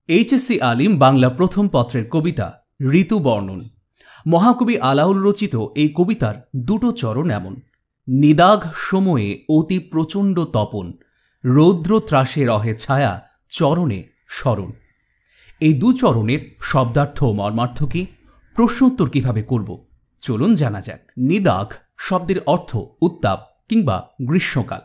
HSC আলিম বাংলা প্রথম পত্রের কবিতা ঋতু বর্ণন। মহাকবি আলাওল রচিত এই কবিতার দুটো চরণ এমন: নিদাঘ সময়ে অতি প্রচণ্ড তপন, রৌদ্র ত্রাসে রহে ছায়া, চরণে স্মরণ। এই দু চরণের শব্দার্থ ও মর্মার্থ কি, প্রশ্নোত্তর কিভাবে করব, চলুন জানা যাক। নিদাঘ শব্দের অর্থ উত্তাপ কিংবা গ্রীষ্মকাল।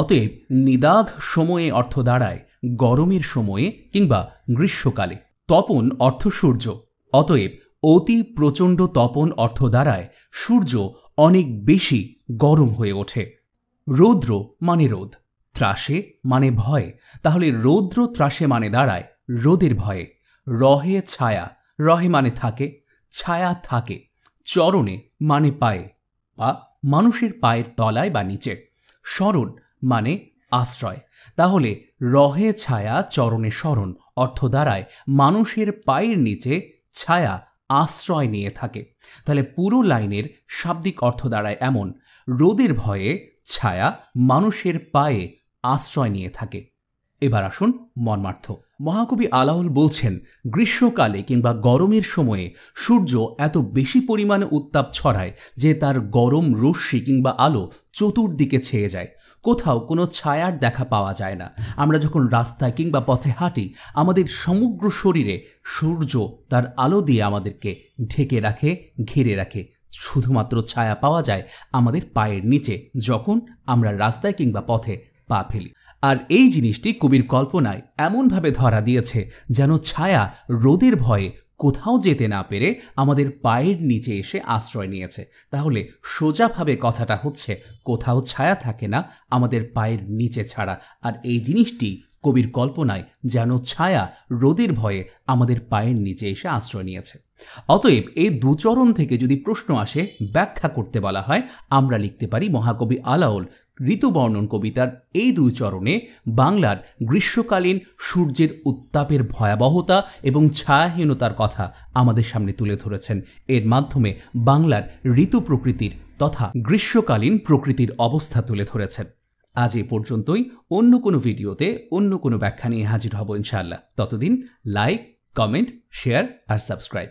অতএব নিদাঘ সময়ে অর্থ দাঁড়ায় গরমের সময়ে কিংবা গ্রীষ্মকালে। তপন অর্থ সূর্য, অতএব অতি প্রচণ্ড তপন অর্থ দাঁড়ায় সূর্য অনেক বেশি গরম হয়ে ওঠে। রৌদ্র মানে রোদ, ত্রাসে মানে ভয়, তাহলে রৌদ্র ত্রাসে মানে দাঁড়ায় রোদের ভয়ে। রহে ছায়া, রহে মানে থাকে, ছায়া থাকে। চরণে মানে পায়ে বা মানুষের পায়ের তলায় বা নিচে। স্মরণ মানে আশ্রয়, তাহলে রহে ছায়া চরণে স্মরণ অর্থ দাঁড়ায় মানুষের পায়ের নিচে ছায়া আশ্রয় নিয়ে থাকে। তাহলে পুরো লাইনের শাব্দিক অর্থ দাঁড়ায় এমন: রোদের ভয়ে ছায়া মানুষের পায়ে আশ্রয় নিয়ে থাকে। এবার আসুন মর্মার্থ। মহাকবি আলাওল বলছেন, গ্রীষ্মকালে কিংবা গরমের সময়ে সূর্য এত বেশি পরিমাণে উত্তাপ ছড়ায় যে তার গরম রশ্মি কিংবা আলো চতুর্দিকে ছেয়ে যায়। কোথাও কোনো ছায়ার দেখা পাওয়া যায় না। আমরা যখন রাস্তায় কিংবা পথে হাঁটি, আমাদের সমগ্র শরীরে সূর্য তার আলো দিয়ে আমাদেরকে ঢেকে রাখে, ঘিরে রাখে। শুধুমাত্র ছায়া পাওয়া যায় আমাদের পায়ের নিচে যখন আমরা রাস্তায় কিংবা পথে পা ফেলি। আর এই জিনিসটি কবির কল্পনায় এমনভাবে ধরা দিয়েছে যেন ছায়া রোদের ভয়ে কোথাও যেতে না পেরে আমাদের পায়ের নিচে এসে আশ্রয় নিয়েছে। তাহলে সোজাভাবে কথাটা হচ্ছে, কোথাও ছায়া থাকে না আমাদের পায়ের নিচে ছাড়া। আর এই জিনিসটি কবির কল্পনায় যেন ছায়া রোদের ভয়ে আমাদের পায়ের নিচে এসে আশ্রয় নিয়েছে। অতএব এই দুচরণ থেকে যদি প্রশ্ন আসে, ব্যাখ্যা করতে বলা হয়, আমরা লিখতে পারি মহাকবি আলাওল ঋতুবর্ণন কবিতার এই দুই চরণে বাংলার গ্রীষ্মকালীন সূর্যের উত্তাপের ভয়াবহতা এবং ছায়াহীনতার কথা আমাদের সামনে তুলে ধরেছেন। এর মাধ্যমে বাংলার ঋতু প্রকৃতির তথা গ্রীষ্মকালীন প্রকৃতির অবস্থা তুলে ধরেছেন। আজ এ পর্যন্তই। অন্য কোনো ভিডিওতে অন্য কোনো ব্যাখ্যা নিয়ে হাজির হব ইনশাআল্লাহ। ততদিন লাইক, কমেন্ট, শেয়ার আর সাবস্ক্রাইব।